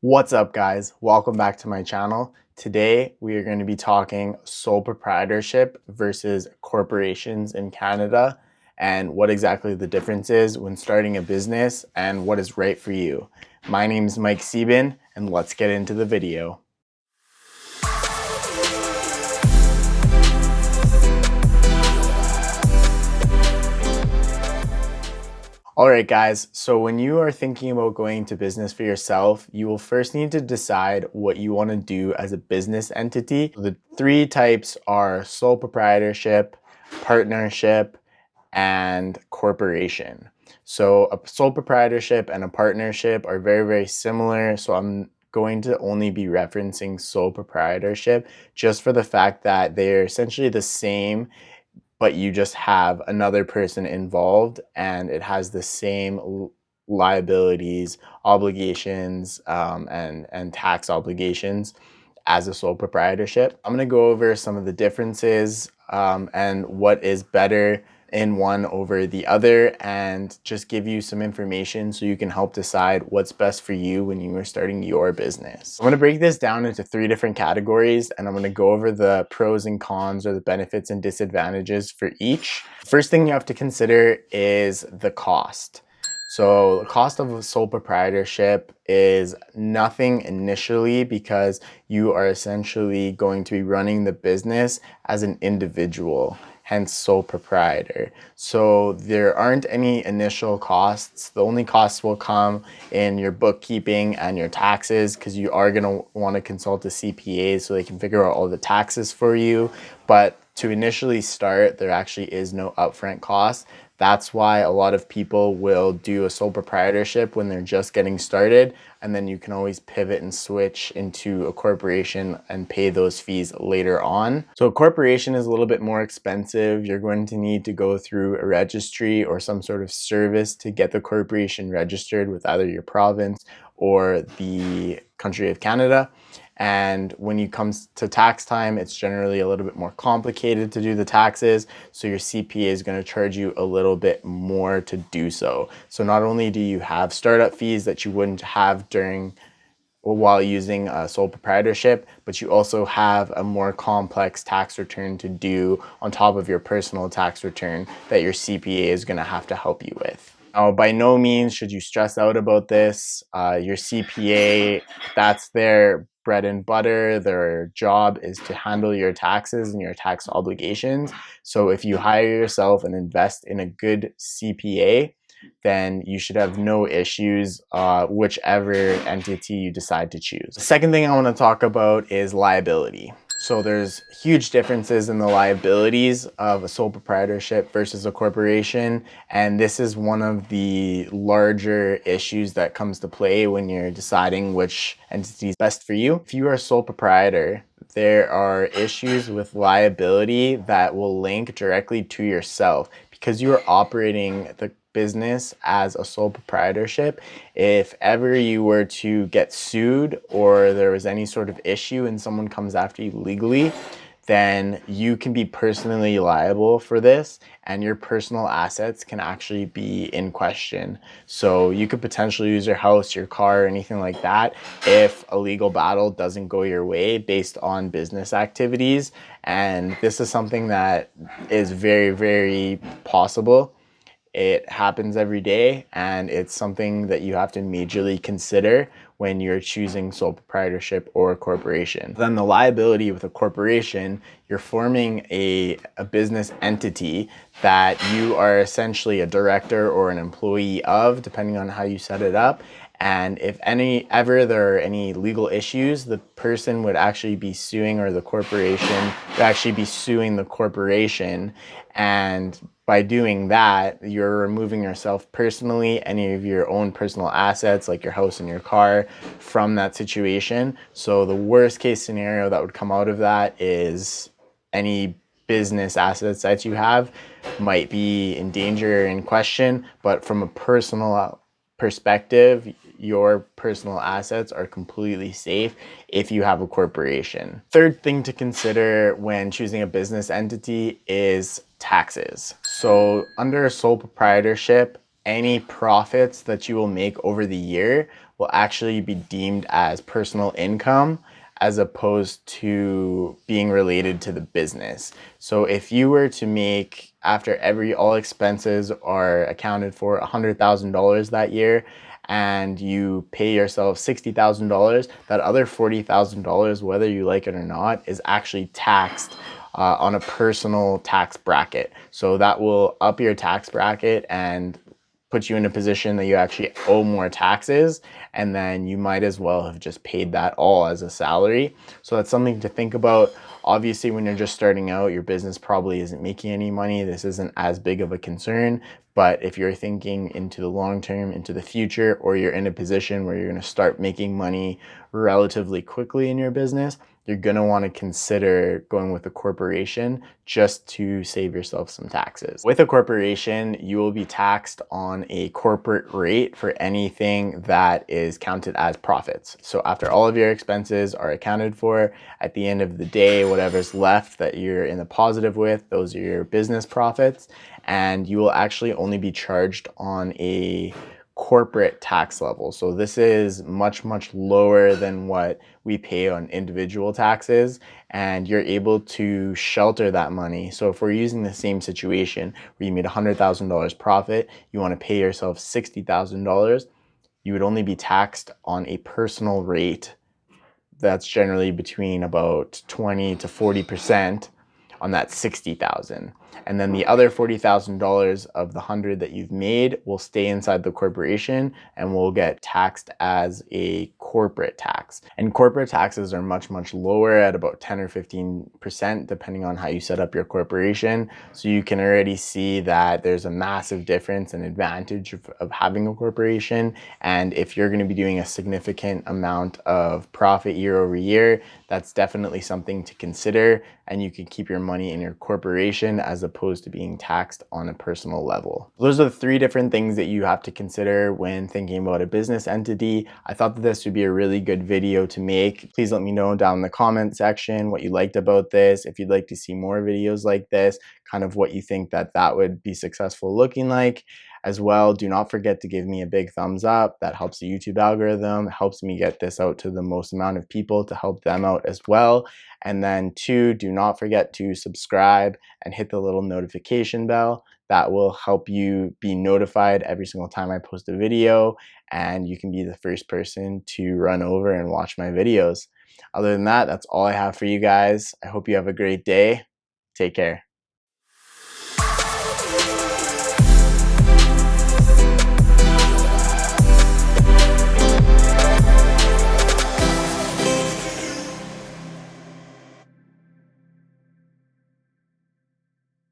What's up, guys? Welcome back to my channel. Today we are going to be talking sole proprietorship versus corporations in Canada and what exactly the difference is when starting a business and what is right for you. My name is Mike Sieben, and let's get into the video. All right, guys, so when you are thinking about going into business for yourself, you will first need to decide what you want to do as a business entity. The three types are sole proprietorship, partnership, and corporation. So a sole proprietorship and a partnership are very, very similar. So I'm going to only be referencing sole proprietorship just for the fact that they're essentially the same, but you just have another person involved and it has the same liabilities, obligations, and tax obligations as a sole proprietorship. I'm going to go over some of the differences and what is better in one over the other, and just give you some information so you can help decide what's best for you when you are starting your business. I'm going to break this down into three different categories, and I'm going to go over the pros and cons, or the benefits and disadvantages for each. First thing you have to consider is the cost. So the cost of a sole proprietorship is nothing initially, because you are essentially going to be running the business as an individual, hence sole proprietor. So there aren't any initial costs. The only costs will come in your bookkeeping and your taxes, because you are going to want to consult a CPA so they can figure out all the taxes for you. But to initially start, there actually is no upfront cost. That's why a lot of people will do a sole proprietorship when they're just getting started, and then you can always pivot and switch into a corporation and pay those fees later on. So a corporation is a little bit more expensive. You're going to need to go through a registry or some sort of service to get the corporation registered with either your province or the country of Canada. And when it comes to tax time, it's generally a little bit more complicated to do the taxes. So your CPA is going to charge you a little bit more to do so. So not only do you have startup fees that you wouldn't have during or while using a sole proprietorship, but you also have a more complex tax return to do on top of your personal tax return that your CPA is going to have to help you with. Now, by no means should you stress out about this. Your CPA, that's their bread and butter. Their job is to handle your taxes and your tax obligations. So if you hire yourself and invest in a good CPA, then you should have no issues, whichever entity you decide to choose. The second thing I want to talk about is liability. So there's huge differences in the liabilities of a sole proprietorship versus a corporation, and this is one of the larger issues that comes to play when you're deciding which entity is best for you. If you are a sole proprietor, there are issues with liability that will link directly to yourself, because you are operating the business as a sole proprietorship. If ever you were to get sued or there was any sort of issue and someone comes after you legally, then you can be personally liable for this, and your personal assets can actually be in question. So you could potentially lose your house, your car, or anything like that if a legal battle doesn't go your way based on business activities. And this is something that is very, very possible. It happens every day, and it's something that you have to majorly consider when you're choosing sole proprietorship or a corporation. Then the liability with a corporation, you're forming a business entity that you are essentially a director or an employee of, depending on how you set it up. And if ever there are any legal issues, the person would actually be suing, or the corporation would actually be suing the corporation. And by doing that, you're removing yourself personally, any of your own personal assets like your house and your car, from that situation. So the worst case scenario that would come out of that is any business assets that you have might be in danger or in question. But from a personal perspective, your personal assets are completely safe if you have a corporation. Third thing to consider when choosing a business entity is taxes. So under a sole proprietorship, any profits that you will make over the year will actually be deemed as personal income as opposed to being related to the business. So if you were to make, after all expenses are accounted for, $100,000 that year, and you pay yourself $60,000, that other $40,000, whether you like it or not, is actually taxed on a personal tax bracket. So that will up your tax bracket and put you in a position that you actually owe more taxes, and then you might as well have just paid that all as a salary. So that's something to think about. Obviously, when you're just starting out, your business probably isn't making any money. This isn't as big of a concern. But if you're thinking into the long term, into the future, or you're in a position where you're going to start making money relatively quickly in your business, you're going to want to consider going with a corporation just to save yourself some taxes. With a corporation, you will be taxed on a corporate rate for anything that is counted as profits. So after all of your expenses are accounted for, at the end of the day, whatever's left that you're in the positive with, those are your business profits, and you will actually only be charged on a corporate tax level. So this is much, much lower than what we pay on individual taxes, and you're able to shelter that money. So if we're using the same situation where you made $100,000 profit, you want to pay yourself $60,000, you would only be taxed on a personal rate that's generally between about 20 to 40% on that 60,000. And then the other $40,000 of the 100 that you've made will stay inside the corporation and will get taxed as a corporate tax. And corporate taxes are much, much lower at about 10 or 15%, depending on how you set up your corporation. So you can already see that there's a massive difference and advantage of having a corporation. And if you're going to be doing a significant amount of profit year over year, that's definitely something to consider, and you can keep your money in your corporation as opposed to being taxed on a personal level. Those are the 3 different things that you have to consider when thinking about a business entity. I thought that this would be a really good video to make. Please let me know down in the comment section what you liked about this. If you'd like to see more videos like this, kind of what you think that would be successful looking like. As well, do not forget to give me a big thumbs up. That helps the YouTube algorithm, helps me get this out to the most amount of people to help them out as well. And then 2, do not forget to subscribe and hit the little notification bell. That will help you be notified every single time I post a video, and you can be the first person to run over and watch my videos. Other than that, that's all I have for you guys. I hope you have a great day. Take care.